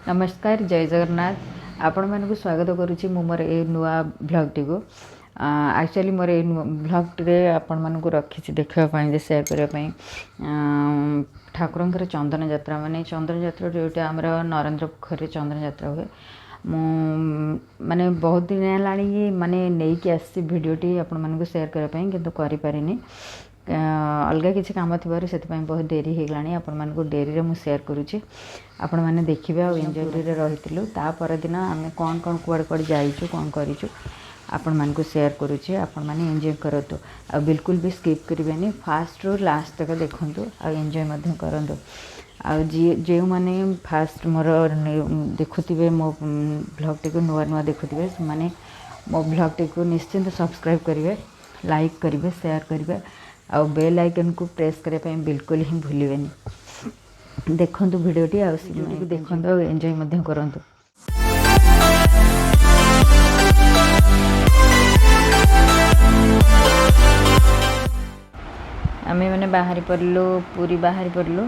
नमस्कार जय जगन्नाथ आपण मानक स्वागत करुच्ची मोर ए नुआ ब्लॉगटी को एक्चुअली मोर ए ब्लॉग टे आपण मानक रखी देखापी सेयार करने ठाकुर चंदन यात्रा माने चंदन यात्रा जोटा आम नरेंद्र पोखरी चंदन यात्रा हुए माने बहुत दिन है माने नहीं कि आसी भिडटी आपण मानक सेयार करने किंतु करें अलग किसी कम थी से बहुत डेरी हो गला आपण मानक डेरी में सेयार करुच्ची आपण मैंने देखिए आ एंजॉय रही तापर दिन आम कौन कौन कुआड़े कुआड़े जाइचु कौन करूँ आपण मानक सेयार करुच्चे आपण मैंने एंजॉय करतु आ बिल्कुल भी स्किप करेंगे फास्ट रू लास्ट तक देखु आ एंजॉय करूँ जो मैंने फास्ट मोर देखुवे मो ब्लॉग टी को नुआ नुआ देखुवे से मैंने मो ब्लॉग टी को निश्चिंत सब्सक्राइब करेंगे लाइक करेंगे शेयर करेंगे आ बेल आइकन को प्रेस करने बिल्कुल ही भूलें देखु भिडटी आगे देखु एंजॉय करूँ आम मैंने बाहरी पड़लु पूरी बाहरी पड़लु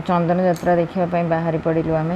चंदन यात्रा देखापी बाहरी पड़लु आम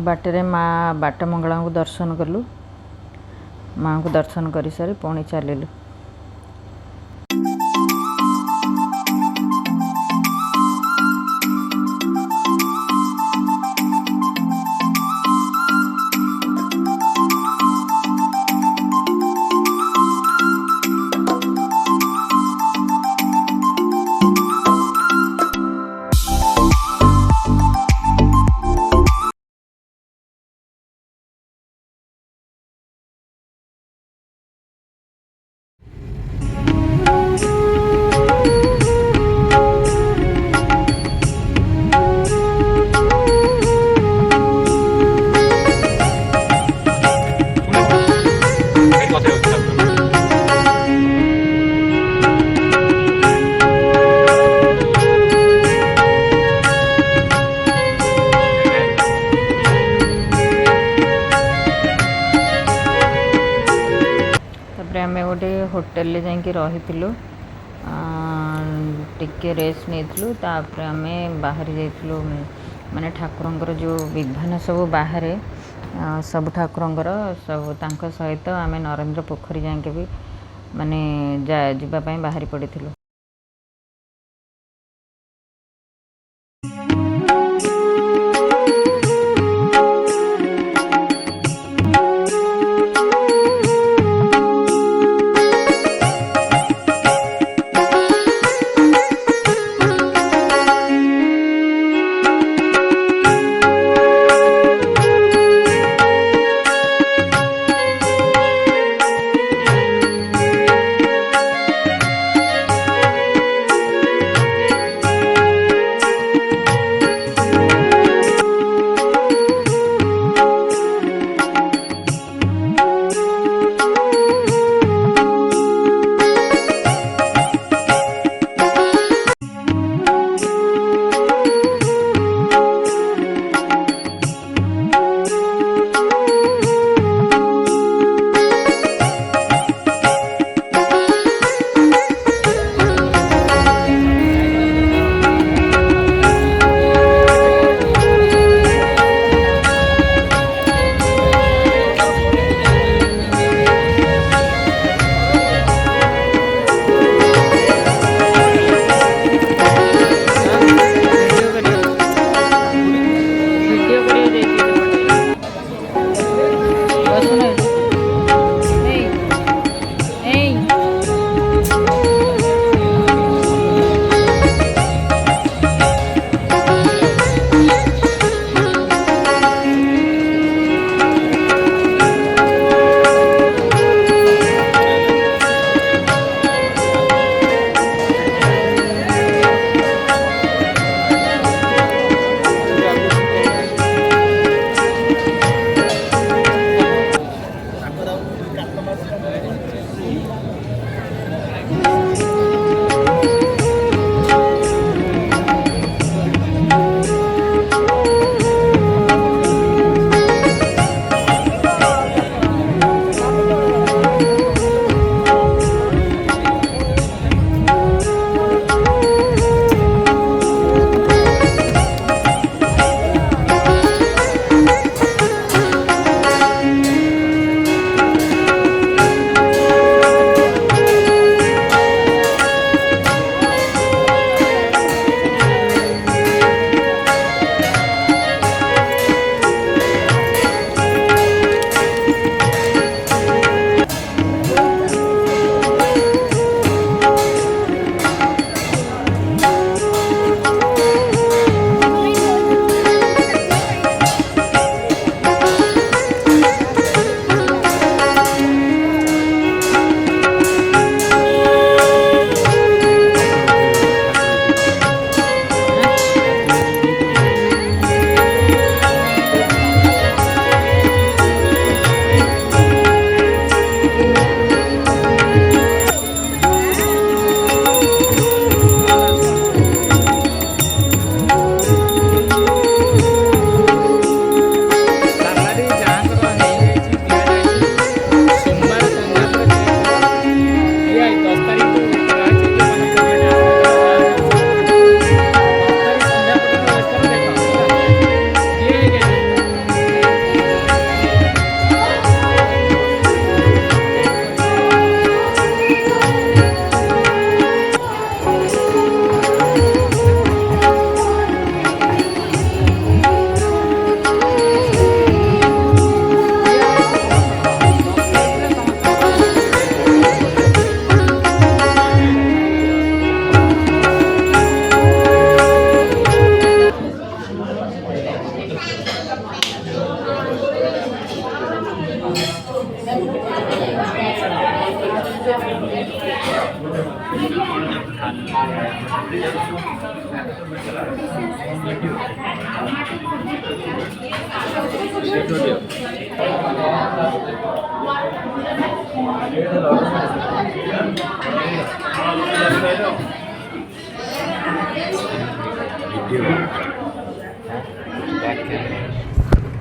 बाटे माँ बाट मंगला को दर्शन कलु माँ को दर्शन कर सारी पुणी चलू आम गोटे होटेल जाकि रही टिके रेस्ट नहीं तापर आम बाहरी जाइलु माने ठाकुर जो विधान सब बाहर सब ठाकुर सब सहित आम नरेंद्र पोखरी जाके भी माने जावाई बाहरी पड़ू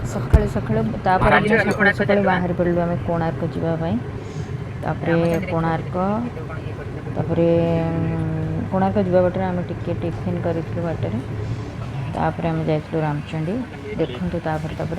सकाळी सकाळी तापर आम सकाळी सकाळी बाहर पड़लु आम कोणार्क जावाई तापरे कोणार्क तापरे कोणार्क जावा बाटर आम टिके टिफिन करूँ बाटर तापर आम जाइलु रामचंडी देखु तापर तापर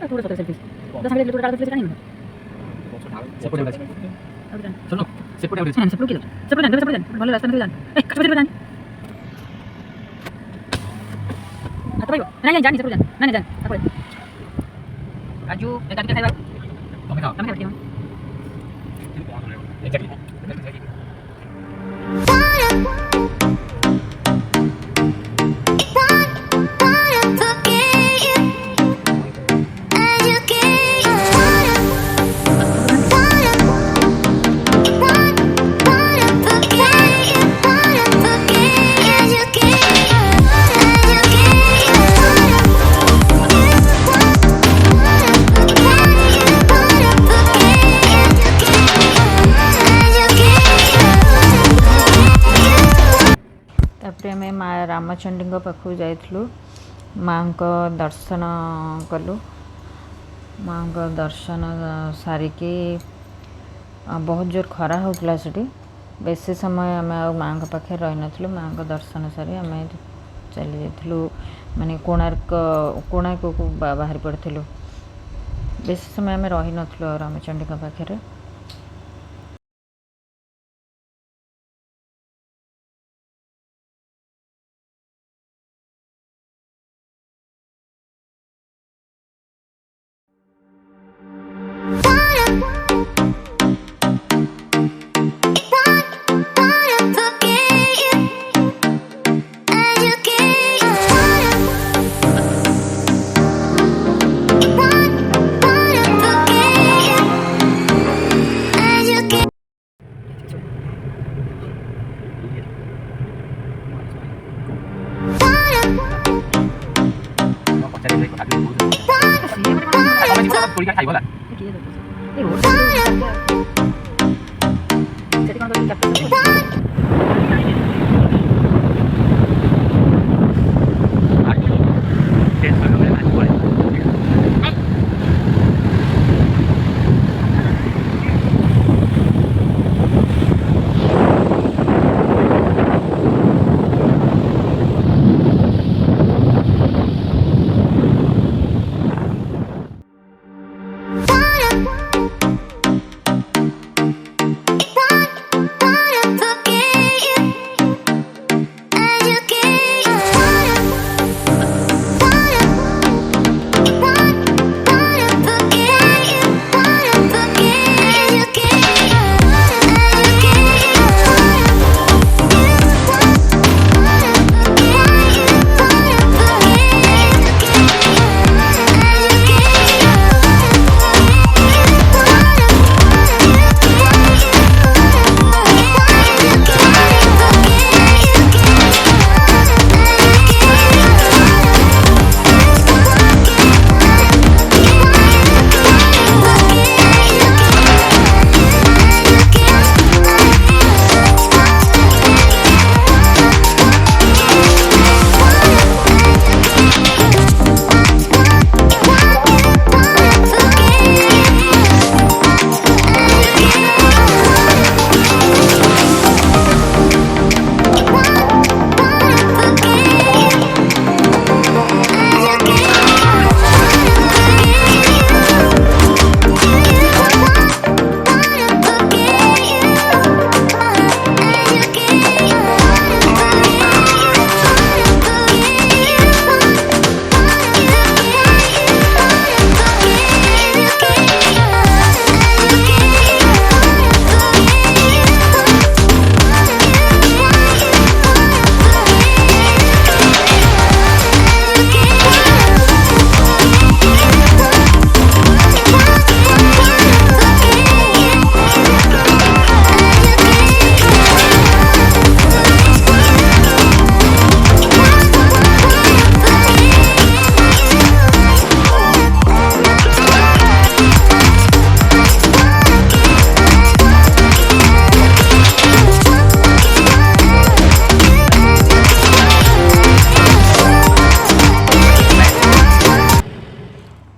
थोड़ा सा सेल्फी 10 मिनट थोड़ा सेल्फी नहीं सेपट जान चलो सेपट जान सेपट के सेपट जान भलो रास्ता में जान ए सेपट जान आता भाई नहीं जान सेपट जान नहीं जान apa राजू एक गाड़ी खाई भाई कम खाई एक्जेक्टली आम माँ रामचंडी पाखक जाइलु माँ को दर्शन कलु माँ को दर्शन सारिकी बहुत जोर खरा होता से बेसी समय आम माँ पाखे रही नथिलु माँ को दर्शन सारी आम चली जाइलु माने कोणार्क कोणार्क को बाहर पड़ू बेसी समय आम रही नथिलु रामचंडी पाखे Forget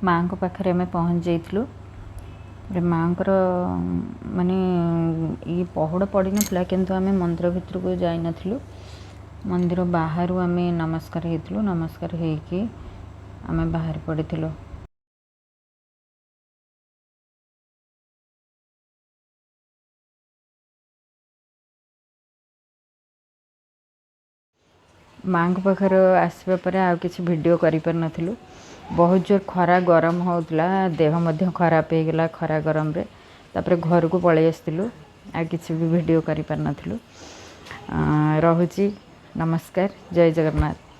माँ को पाखरे आम पहुँच जाइलु माँ माने ये पहुड़ पड़ी नाला किंतु आम मंदिर भितर को जाई नथिलु मंदिर बाहर आम नमस्कार होइतिलु नमस्कार होइकी आम बाहर पड़ीथिलु। माँ को पाखर आसवा पर आउ किसी वीडियो करि पार नथिलु बहुत जोर खरा गरम होउतला देह मध्य खराब हो गला खरा गरम रे तापर घर को पळै आस्तिलु आ किसी भी वीडियो करि पार नथिलु। रहुची नमस्कार जय जगन्नाथ।